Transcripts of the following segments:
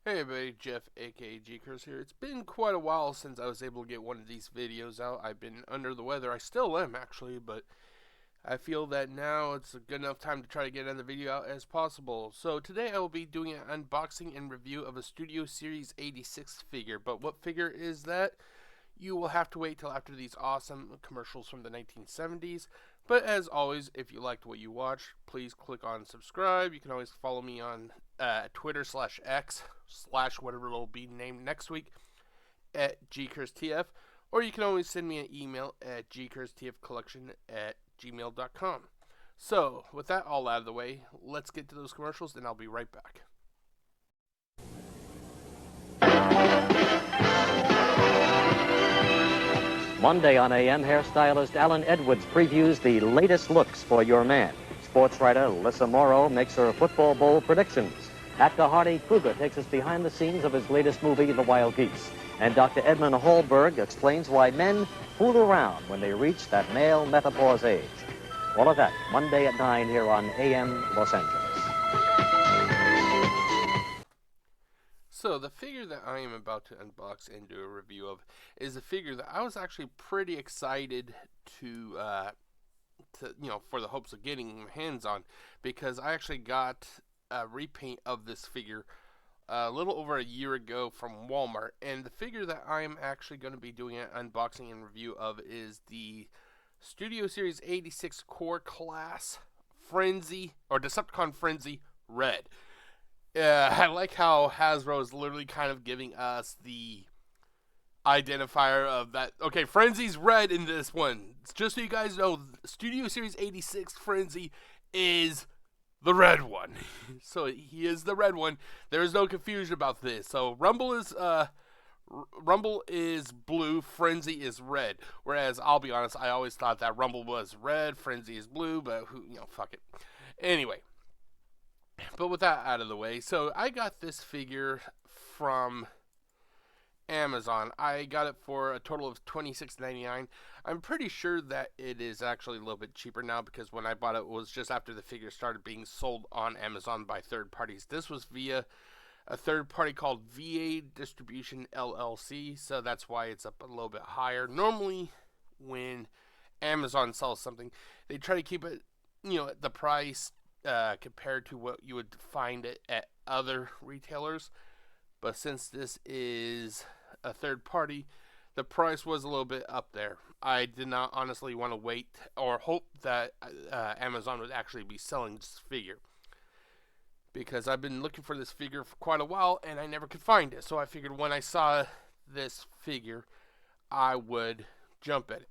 Hey everybody, Jeff aka GCurse here. It's been quite a while since I was able to get one of these videos out. I've been under the weather. I still am actually, but I feel that now it's a good enough time to try to get another video out as possible. So today I will be doing an unboxing and review of a Studio Series 86 figure. But what figure is that? You will have to wait till after these awesome commercials from the 1970s. But as always, if you liked what you watched, please click on subscribe. You can always follow me on Twitter/X/ whatever it'll be named next week at GCurseTF. Or you can always send me an email at gcursetfcollection@gmail.com. So, with that all out of the way, let's get to those commercials and I'll be right back. Monday on AM, hairstylist Alan Edwards previews the latest looks for your man. Sports writer Lissa Morrow makes her football bowl predictions. Actor Hardy Kruger takes us behind the scenes of his latest movie, The Wild Geese. And Dr. Edmund Hallberg explains why men fool around when they reach that male menopause age. All of that Monday at 9 here on AM Los Angeles. So the figure that I am about to unbox and do a review of is a figure that I was actually pretty excited to for the hopes of getting my hands on, because I actually got a repaint of this figure a little over a year ago from Walmart, and the figure that I'm actually going to be doing an unboxing and review of is the Studio Series 86 Core Class Frenzy, or Decepticon Frenzy Red. I like how Hasbro is literally kind of giving us the identifier of that. Okay, Frenzy's red in this one. Just so you guys know, Studio Series 86 Frenzy is the red one. So he is the red one. There is no confusion about this. So Rumble is blue, Frenzy is red. Whereas I'll be honest, I always thought that Rumble was red, Frenzy is blue, but fuck it. Anyway. But with that out of the way, so I got this figure from Amazon. I got it for a total of $26.99. I'm pretty sure that it is actually a little bit cheaper now, because when I bought it was just after the figure started being sold on Amazon by third parties. This was via a third party called VA Distribution LLC, so that's why it's up a little bit higher. Normally, when Amazon sells something, they try to keep it, the price compared to what you would find it at other retailers. But since this is a third party, the price was a little bit up there. I did not honestly want to wait or hope that Amazon would actually be selling this figure, because I've been looking for this figure for quite a while and I never could find it. So I figured when I saw this figure, I would jump at it.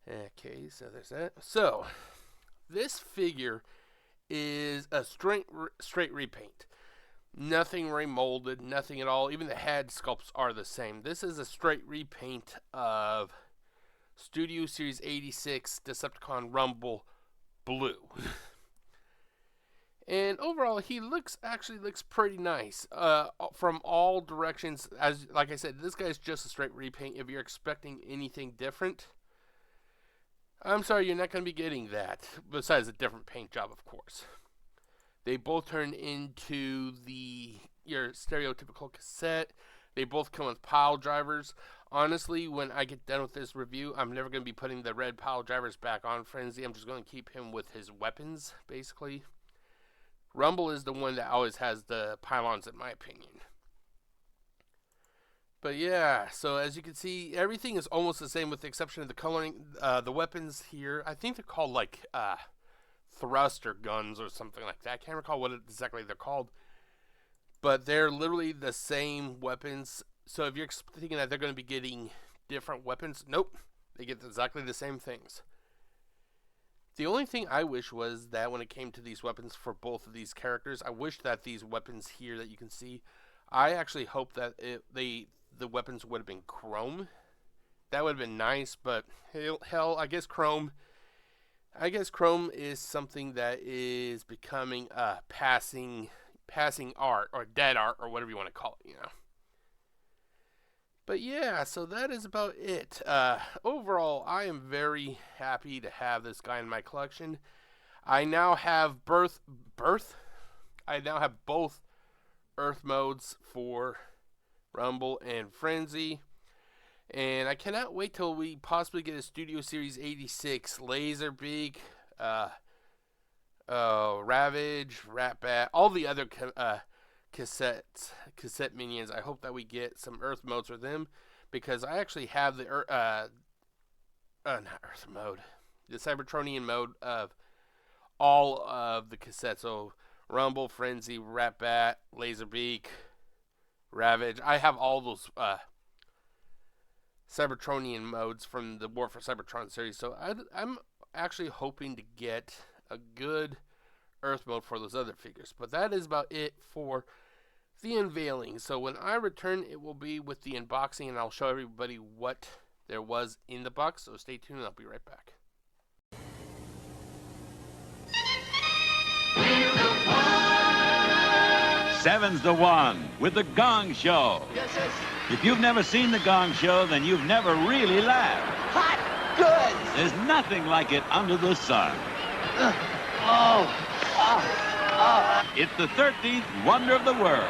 Okay, so there's that. So this figure is a straight repaint. Nothing remolded, nothing at all. Even the head sculpts are the same. This is a straight repaint of Studio Series 86 Decepticon Rumble Blue. And overall, he actually looks pretty nice from all directions. Like I said, this guy's just a straight repaint. If you're expecting anything different, I'm sorry, you're not going to be getting that, besides a different paint job, of course. They both turn into your stereotypical cassette. They both come with pile drivers. Honestly, when I get done with this review, I'm never going to be putting the red pile drivers back on Frenzy. I'm just going to keep him with his weapons, basically. Rumble is the one that always has the pylons, in my opinion. But yeah, so as you can see, everything is almost the same with the exception of the coloring. The weapons here, I think they're called like thruster guns or something like that. I can't recall what exactly they're called. But they're literally the same weapons. So if you're thinking that they're going to be getting different weapons, nope. They get exactly the same things. The only thing I wish was that when it came to these weapons for both of these characters, I wish that these weapons here that you can see, I actually hope that the weapons would have been chrome. That would have been nice, but hell, I guess chrome is something that is becoming passing art, or dead art, or whatever you want to call it, But yeah, so that is about it. Overall, I am very happy to have this guy in my collection. I now have both Earth modes for Rumble and Frenzy. And I cannot wait till we possibly get a Studio Series 86 Laserbeak, Ravage, Ratbat, all the other cassette minions. I hope that we get some Earth modes for them, because I actually have the not Earth mode, the Cybertronian mode of all of the cassettes. So Rumble, Frenzy, Ratbat, Laserbeak, Ravage. I have all those Cybertronian modes from the War for Cybertron series. So I'm actually hoping to get a good Earth mode for those other figures. But that is about it for the unveiling. So when I return, it will be with the unboxing, and I'll show everybody what there was in the box. So stay tuned, and I'll be right back. Seven's the one with the Gong Show. Yes, yes. If you've never seen the Gong Show, then you've never really laughed. Hot, good. There's nothing like it under the sun. It's the 13th wonder of the world.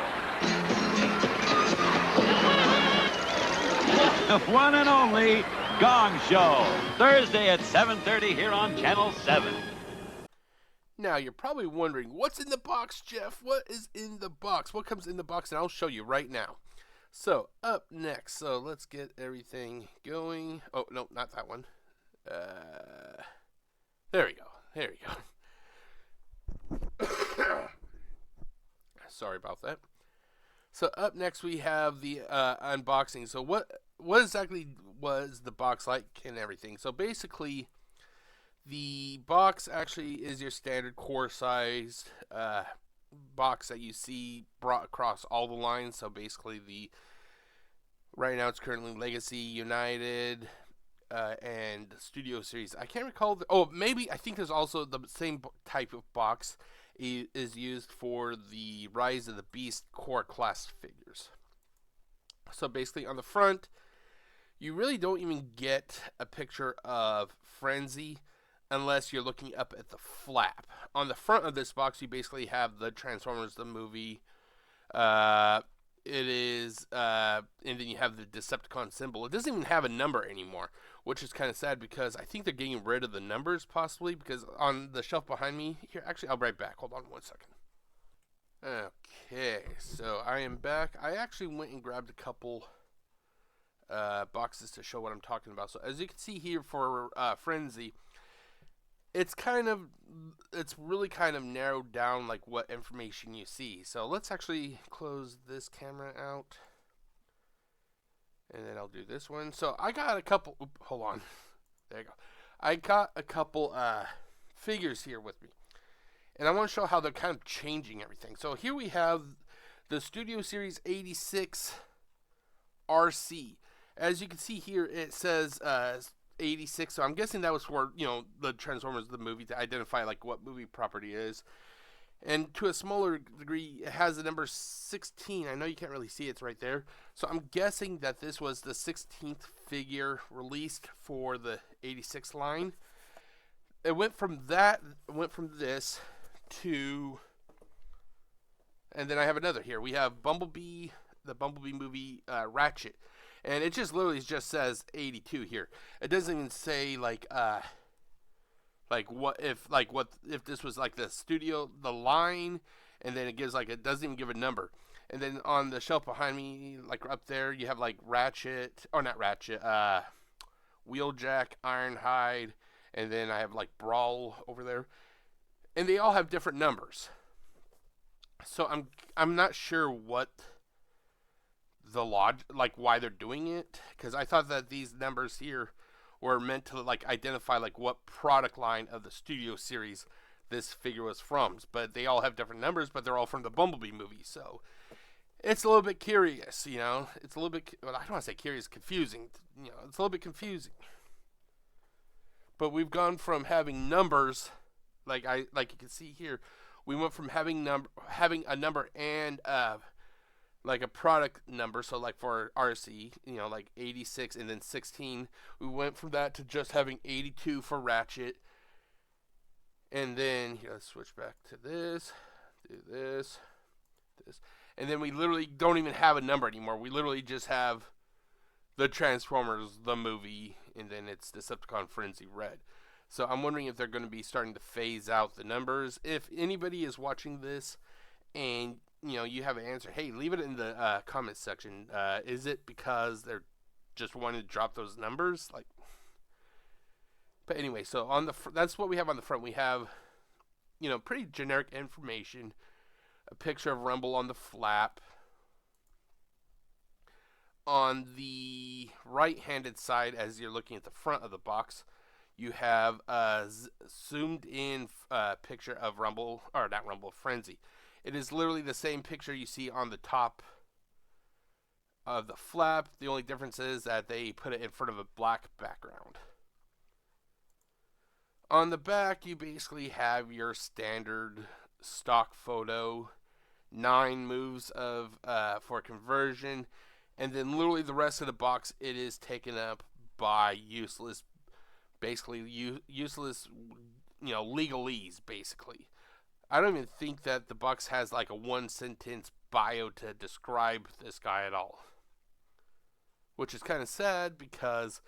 The one and only Gong Show. Thursday at 7:30 here on Channel 7. Now, you're probably wondering, what's in the box, Jeff? What is in the box? What comes in the box? And I'll show you right now. So, up next, so let's get everything going. Oh, no, not that one. There we go. There we go. Sorry about that. So, up next, we have the unboxing. So, what exactly was the box like and everything? So, basically, the box actually is your standard core size box that you see brought across all the lines. So basically, right now it's currently Legacy, United, and Studio Series. I can't recall. I think there's also the same type of box is used for the Rise of the Beast core class figures. So basically, on the front, you really don't even get a picture of Frenzy unless you're looking up at the flap. On the front of this box, you basically have the Transformers, the movie. And then you have the Decepticon symbol. It doesn't even have a number anymore, which is kind of sad because I think they're getting rid of the numbers possibly, because on the shelf behind me here, actually, I'll be right back. Hold on 1 second. Okay, so I am back. I actually went and grabbed a couple boxes to show what I'm talking about. So as you can see here for Frenzy, it's really kind of narrowed down like what information you see. So let's actually close this camera out, and then I'll do this one. So I got a couple. Hold on, there you go. I got a couple figures here with me, and I want to show how they're kind of changing everything. So here we have the Studio Series 86 RC. As you can see here, it says 86, so I'm guessing that was for, the Transformers, the movie, to identify like what movie property is. And to a smaller degree, it has the number 16. I know you can't really see it, it's right there. So I'm guessing that this was the 16th figure released for the 86 line. It went from this to, and then I have another here. We have Bumblebee, the Bumblebee movie, Ratchet. And it just literally just says 82 here. It doesn't even say what if this was like the line, and then it gives it doesn't even give a number. And then on the shelf behind me, like up there, you have like Ratchet, or not Ratchet, Wheeljack, Ironhide, and then I have like Brawl over there. And they all have different numbers. So I'm not sure what the why they're doing it, because I thought that these numbers here were meant to identify what product line of the Studio Series this figure was from. But they all have different numbers, but they're all from the Bumblebee movie, so it's a little bit curious, It's a little bit, well, I don't want to say curious, confusing. It's a little bit confusing. But we've gone from having numbers, like you can see here, we went from having a number and a product number. So for RC, 86 and then 16. We went from that to just having 82 for Ratchet. And then here, let's switch back to this, do this. And then we literally don't even have a number anymore. We literally just have the Transformers, the movie, and then it's Decepticon Frenzy Red. So I'm wondering if they're going to be starting to phase out the numbers. If anybody is watching this and you have an answer, hey, leave it in the comments section. Is it because they're just wanting to drop those numbers? But anyway, so that's what we have on the front. We have pretty generic information. A picture of Rumble on the flap. On the right-handed side, as you're looking at the front of the box, you have a zoomed-in picture of Rumble, or not Rumble, Frenzy. It is literally the same picture you see on the top of the flap. The only difference is that they put it in front of a black background. On the back, you basically have your standard stock photo, 9 moves of for conversion, and then literally the rest of the box, it is taken up by useless legalese, basically. I don't even think that the box has like a 1-sentence bio to describe this guy at all. Which is kind of sad, because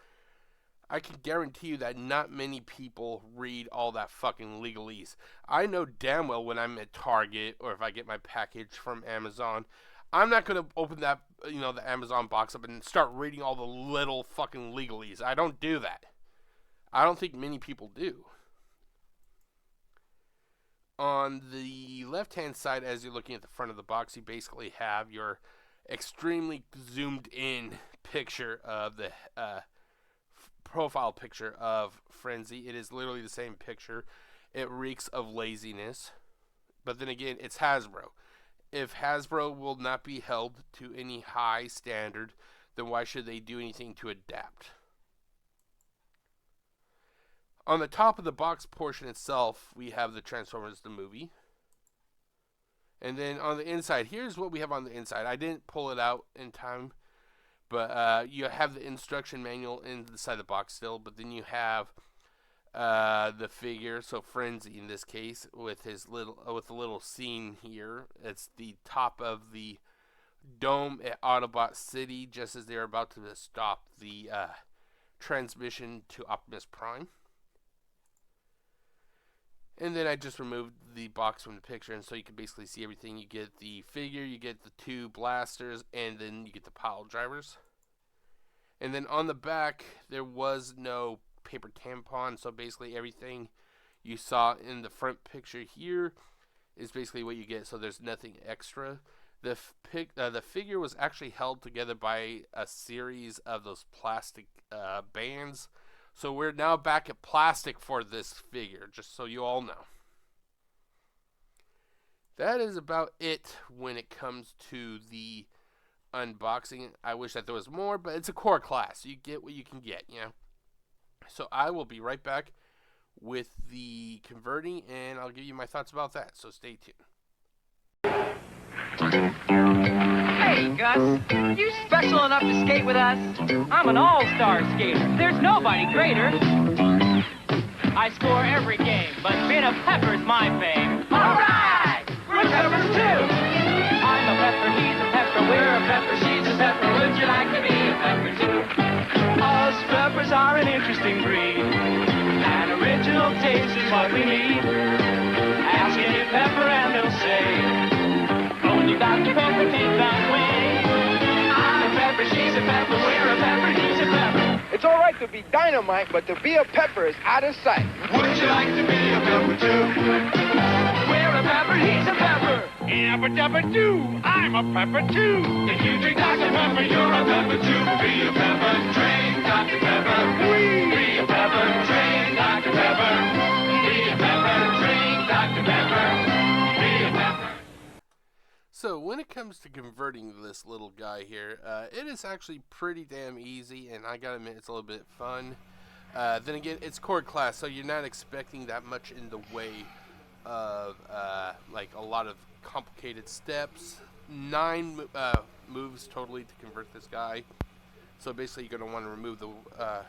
I can guarantee you that not many people read all that fucking legalese. I know damn well when I'm at Target, or if I get my package from Amazon, I'm not going to open that, the Amazon box up and start reading all the little fucking legalese. I don't do that. I don't think many people do. On the left-hand side, as you're looking at the front of the box, you basically have your extremely zoomed-in picture of the profile picture of Frenzy. It is literally the same picture. It reeks of laziness. But then again, it's Hasbro. If Hasbro will not be held to any high standard, then why should they do anything to adapt? On the top of the box portion itself, we have the Transformers the movie. And then on the inside, here's what we have on the inside. I didn't pull it out in time, but you have the instruction manual inside the box still. But then you have the figure, so Frenzy in this case, with a little scene here. It's the top of the dome at Autobot City, just as they're about to stop the transmission to Optimus Prime. And then I just removed the box from the picture, and so you can basically see everything. You get the figure, you get the 2 blasters, and then you get the pile drivers. And then on the back, there was no paper tampon, so basically everything you saw in the front picture here is basically what you get, so there's nothing extra. The figure was actually held together by a series of those plastic bands. So we're now back at plastic for this figure, just so you all know. That is about it when it comes to the unboxing. I wish that there was more, but it's a core class. You get what you can get, So I will be right back with the converting, and I'll give you my thoughts about that. So stay tuned. Hey, Gus, you special enough to skate with us? I'm an all-star skater. There's nobody greater. I score every game, but being a pepper's my fame. All right! We're peppers, too! I'm a pepper, he's a pepper, we're a pepper, she's a pepper. Would you like to be a pepper, too? Us peppers are an interesting breed. An original taste is what we need. Ask any pepper and they'll say, you got to pepper taste that way. I'm a pepper, she's a pepper, we're a pepper, he's a pepper. It's all right to be dynamite, but to be a pepper is out of sight. Would you like to be a pepper too? We're a pepper, he's a pepper. Yabba-dabba-doo, I'm a pepper too. If you drink Dr. Pepper, you're a pepper too. Be a pepper, drink Dr. Pepper. Be a pepper, drink Dr. Pepper. Be a pepper, drink Dr. Pepper. Be a pepper. So when it comes to converting this little guy here, it is actually pretty damn easy, and I gotta admit it's a little bit fun. Then again, it's core class, so you're not expecting that much in the way of like a lot of complicated steps. 9 moves totally to convert this guy. So basically, you're gonna want to remove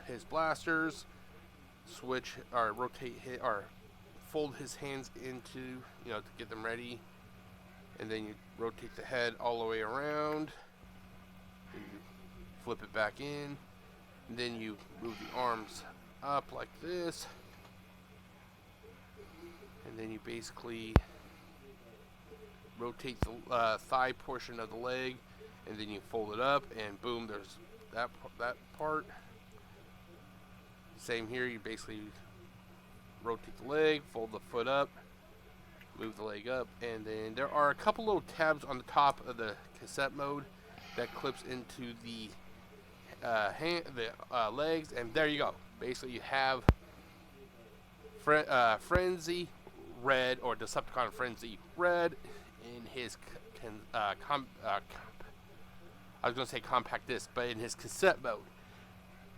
his blasters, switch or rotate or fold his hands into to get them ready. And then you rotate the head all the way around. Then you flip it back in. And then you move the arms up like this. And then you basically rotate the thigh portion of the leg. And then you fold it up, and boom, there's that part. Same here, you basically rotate the leg, fold the foot up, move the leg up, and then there are a couple little tabs on the top of the cassette mode that clips into the legs, and there you go. Basically, you have Frenzy Red, or Decepticon Frenzy Red, in his I was going to say compact disc, but in his cassette mode.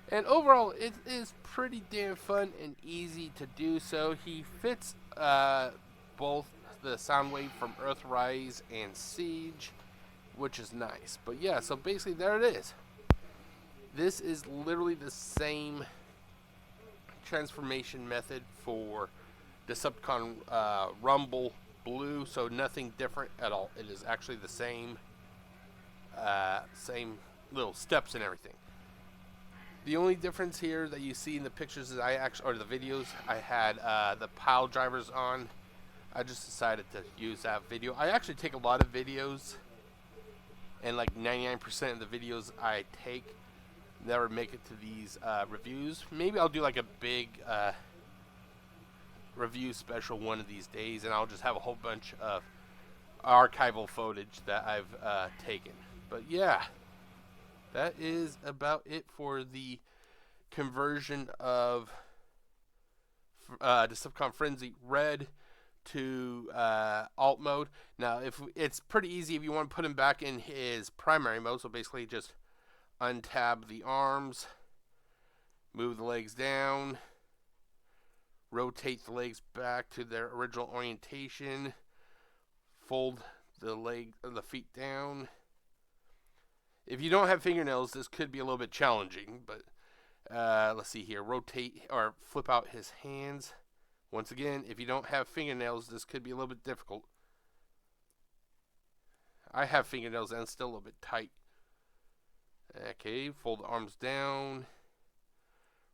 And overall, it is pretty damn fun and easy to do so. He fits both the Soundwave from Earthrise and Siege, which is nice. But yeah, so basically there it is. This is literally the same transformation method for Decepticon Rumble Blue, so nothing different at all. It is actually the same little steps and everything. The only difference here that you see in the pictures is or the videos, I had the pile drivers on. I just decided to use that video. I actually take a lot of videos, and like 99% of the videos I take never make it to these reviews. Maybe I'll do like a big review special one of these days, and I'll just have a whole bunch of archival footage that I've taken. But yeah, that is about it for the conversion of Decepticon Frenzy Red to alt mode. Now, it's pretty easy if you want to put him back in his primary mode. So basically, just untab the arms, move the legs down, rotate the legs back to their original orientation, fold the feet down. If you don't have fingernails, this could be a little bit challenging, but let's see here. Rotate or flip out his hands. Once again, if you don't have fingernails, this could be a little bit difficult. I have fingernails and it's still a little bit tight. Okay, fold the arms down.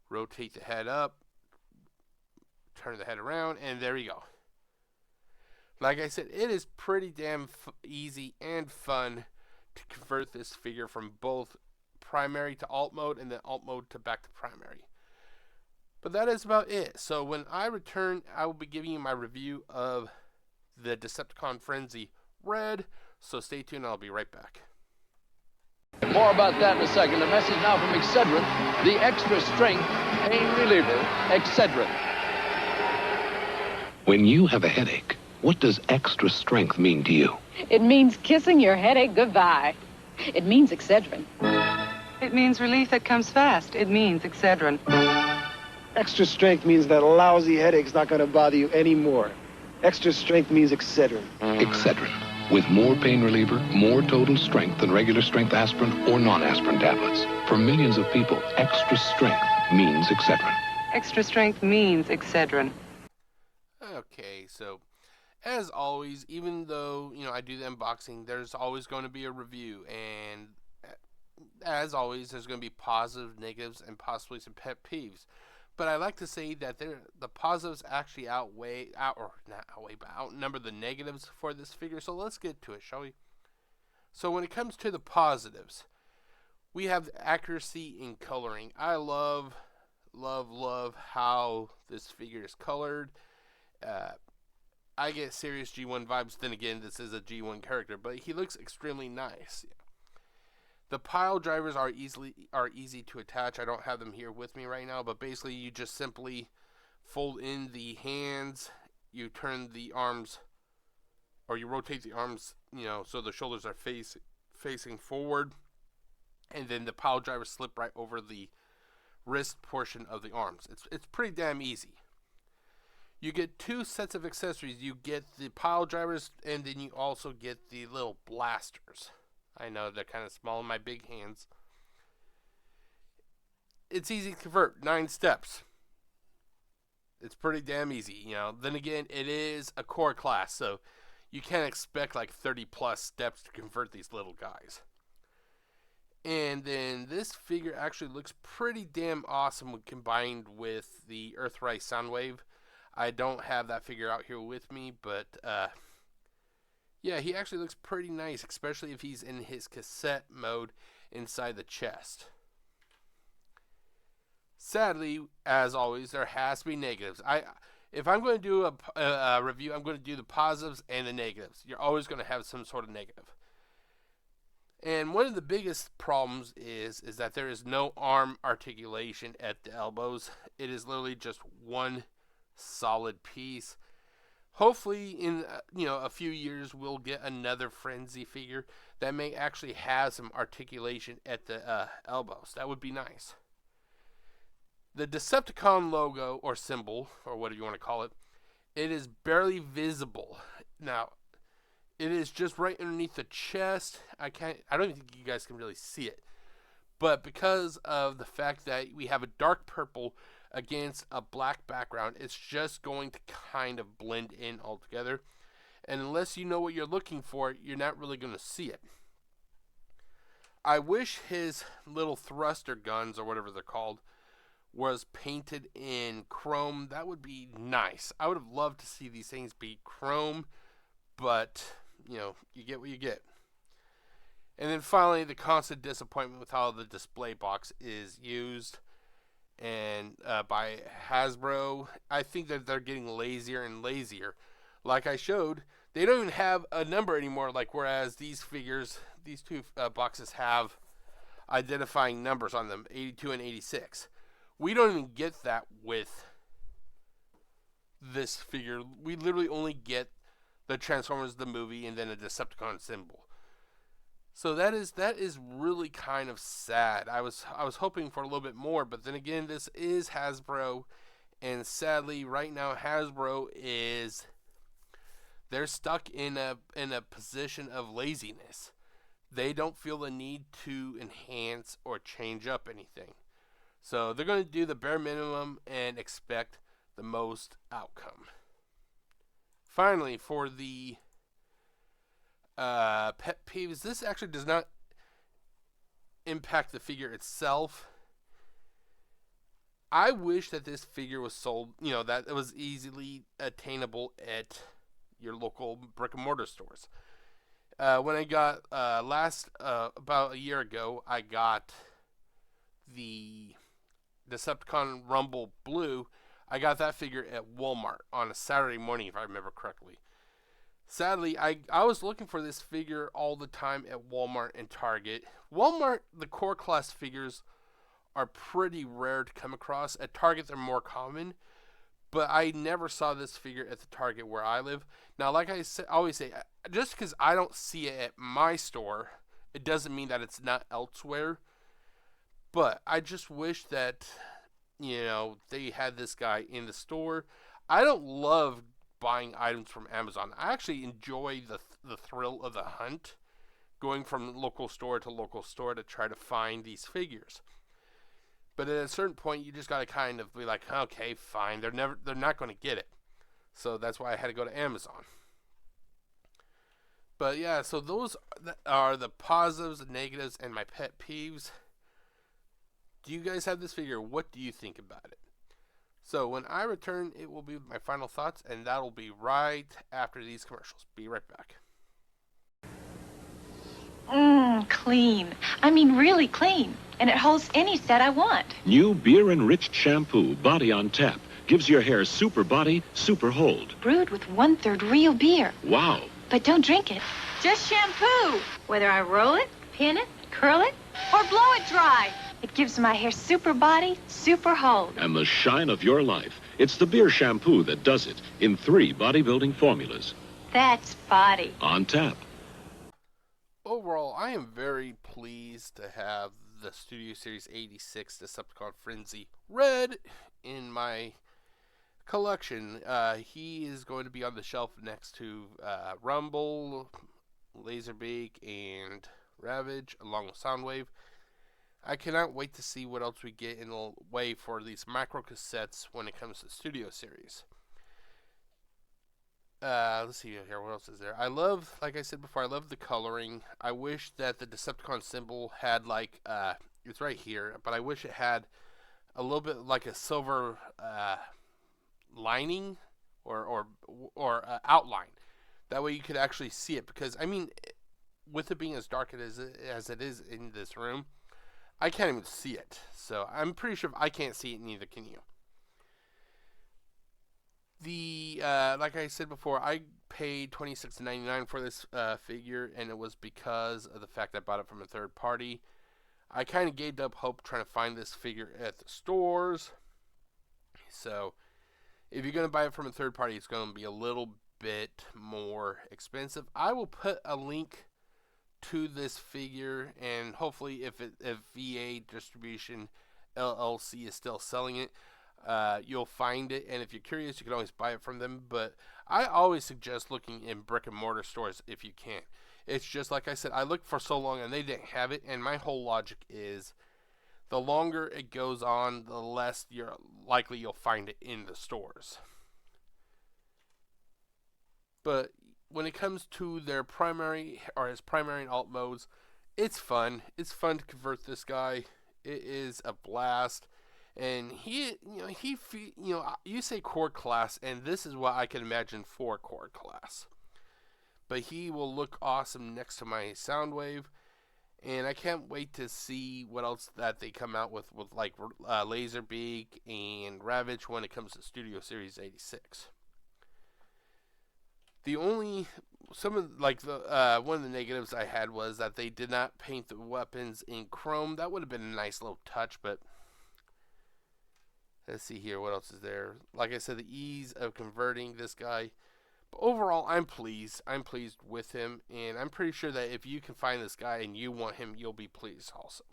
Rotate the head up. Turn the head around, and there you go. Like I said, it is pretty damn easy and fun to convert this figure from both primary to alt mode and then alt mode to back to primary. But that is about it. So when I return, I will be giving you my review of the Decepticon Frenzy Red. So stay tuned, I'll be right back. More about that in a second. A message now from Excedrin, the extra strength pain reliever, Excedrin. When you have a headache, what does extra strength mean to you? It means kissing your headache goodbye. It means Excedrin. It means relief that comes fast. It means Excedrin. Extra strength means that lousy headache's not going to bother you anymore. Extra strength means Excedrin. Excedrin. With more pain reliever, more total strength than regular strength aspirin or non-aspirin tablets. For millions of people, extra strength means Excedrin. Extra strength means Excedrin. Okay, so as always, even though, I do the unboxing, there's always going to be a review, and as always, there's going to be positives, negatives, and possibly some pet peeves. But I like to say that the positives actually outnumber the negatives for this figure. So let's get to it, shall we? So when it comes to the positives, we have accuracy in coloring. I love how this figure is colored. I get serious G1 vibes. Then again, this is a G1 character, but he looks extremely nice. The pile drivers are easy to attach. I don't have them here with me right now, but basically you just simply fold in the hands, you turn the arms, or you rotate the arms, so the shoulders are facing forward, and then the pile drivers slip right over the wrist portion of the arms. It's pretty damn easy. You get two sets of accessories. You get the pile drivers, and then you also get the little blasters. I know they're kind of small in my big hands. It's easy to convert, 9 steps. It's pretty damn easy, Then again, it is a core class, so you can't expect like 30 plus steps to convert these little guys. And then this figure actually looks pretty damn awesome when combined with the Earthrise Soundwave. I don't have that figure out here with me, but yeah, he actually looks pretty nice, especially if he's in his cassette mode inside the chest. Sadly, as always, there has to be negatives. If I'm going to do a review, I'm going to do the positives and the negatives. You're always going to have some sort of negative. And one of the biggest problems is that there is no arm articulation at the elbows. It is literally just one solid piece. Hopefully, in a few years, we'll get another Frenzy figure that may actually have some articulation at the elbows. That would be nice. The Decepticon logo, or symbol, or whatever you want to call it, it is barely visible. Now, it is just right underneath the chest. I don't even think you guys can really see it. But because of the fact that we have a dark purple against a black background, it's just going to kind of blend in altogether. And unless you know what you're looking for, you're not really going to see it. I wish his little thruster guns, or whatever they're called, was painted in chrome. That would be nice. I would have loved to see these things be chrome, but, you get what you get. And then finally, the constant disappointment with how the display box is used and by Hasbro. I think that they're getting lazier and lazier. Like I showed, they don't even have a number anymore, like whereas these figures, these two boxes have identifying numbers on them, 82 and 86. We don't even get that with this figure. We literally only get the Transformers the movie and then a Decepticon symbol. So that is really kind of sad. I was hoping for a little bit more, but then again, this is Hasbro, and sadly, right now Hasbro they're stuck in a position of laziness. They don't feel the need to enhance or change up anything. So they're going to do the bare minimum and expect the most outcome. Finally, for the pet peeves, this actually does not impact the figure itself. I wish that this figure was sold, that it was easily attainable at your local brick and mortar stores. When I got about a year ago, I got the Decepticon Rumble Blue. I got that figure at Walmart on a Saturday morning, if I remember correctly. Sadly, I was looking for this figure all the time at Walmart and Target. Walmart, the core class figures are pretty rare to come across. At Target, they're more common. But I never saw this figure at the Target where I live. Now, like I always say, just because I don't see it at my store, it doesn't mean that it's not elsewhere. But I just wish that, they had this guy in the store. I don't love buying items from Amazon. I actually enjoy the thrill of the hunt, going from local store to local store to try to find these figures. But at a certain point, you just got to kind of be like, okay, fine. They're not going to get it. So that's why I had to go to Amazon. But yeah, so those are the positives, the negatives, and my pet peeves. Do you guys have this figure? What do you think about it? So when I return, it will be my final thoughts, and that'll be right after these commercials. Be right back. Clean. I mean, really clean. And it holds any set I want. New beer-enriched shampoo, Body on Tap, gives your hair super body, super hold. Brewed with 1/3 real beer. Wow. But don't drink it. Just shampoo. Whether I roll it, pin it, curl it, or blow it dry. It gives my hair super body, super hold. And the shine of your life. It's the beer shampoo that does it in 3 bodybuilding formulas. That's body. On Tap. Overall, I am very pleased to have the Studio Series 86 Decepticon Frenzy Red in my collection. He is going to be on the shelf next to Rumble, Laserbeak, and Ravage, along with Soundwave. I cannot wait to see what else we get in the way for these macro cassettes when it comes to Studio Series. let's see here. What else is there? I love, like I said before, I love the coloring. I wish that the Decepticon symbol had like, it's right here, but I wish it had a little bit like a silver lining or outline. That way you could actually see it. Because I mean, with it being as dark as it is in this room, I can't even see it. So I'm pretty sure if I can't see it, neither can you. The like I said before, I paid $26.99 for this figure, and it was because of the fact I bought it from a third party. I kind of gave up hope trying to find this figure at the stores. So if you're going to buy it from a third party, it's going to be a little bit more expensive. I will put a link to this figure, and hopefully if VA Distribution LLC is still selling it, you'll find it. And if you're curious, you can always buy it from them. But I always suggest looking in brick and mortar stores if you can. It's just like I said, I looked for so long and they didn't have it, and my whole logic is the longer it goes on, the less you're likely you'll find it in the stores. But when it comes to their primary or his primary and alt modes, it's fun. It's fun to convert this guy. It is a blast. And you say core class, and this is what I can imagine for core class. But he will look awesome next to my Soundwave, and I can't wait to see what else that they come out with like Laserbeak and Ravage when it comes to Studio Series 86. One of the negatives I had was that they did not paint the weapons in chrome. That would have been a nice little touch, but let's see here, what else is there? Like I said, the ease of converting this guy. But overall, I'm pleased. I'm pleased with him, and I'm pretty sure that if you can find this guy and you want him, you'll be pleased also.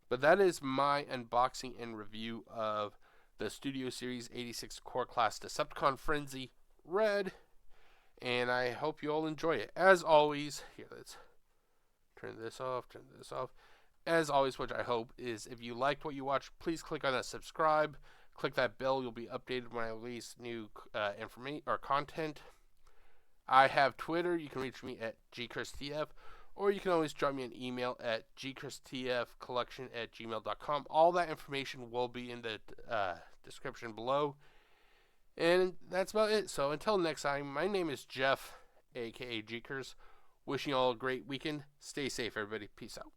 But that is my unboxing and review of the Studio Series 86 Core Class Decepticon Frenzy Red, and I hope you all enjoy it. As always, here, let's turn this off. As always, which I hope is, if you liked what you watched, please click on that subscribe. Click that bell. You'll be updated when I release new information or content. I have Twitter. You can reach me at GCurseTF, or you can always drop me an email at gcursetfcollection@gmail.com. All that information will be in the description below. And that's about it. So until next time, my name is Jeff, aka GCurse. Wishing you all a great weekend. Stay safe, everybody. Peace out.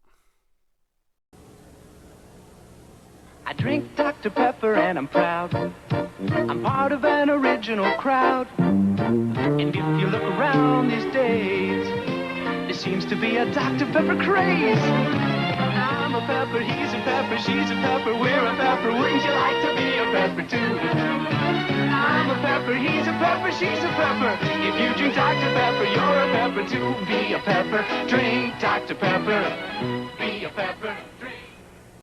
I drink Dr. Pepper and I'm proud. I'm part of an original crowd. And if you look around these days, there seems to be a Dr. Pepper craze. I'm a pepper, he's a pepper, she's a pepper, we're a pepper. Wouldn't you like to be a pepper too? I'm a pepper, he's a pepper, she's a pepper. If you drink Dr. Pepper, you're a pepper too. Be a pepper, drink Dr. Pepper, be a pepper.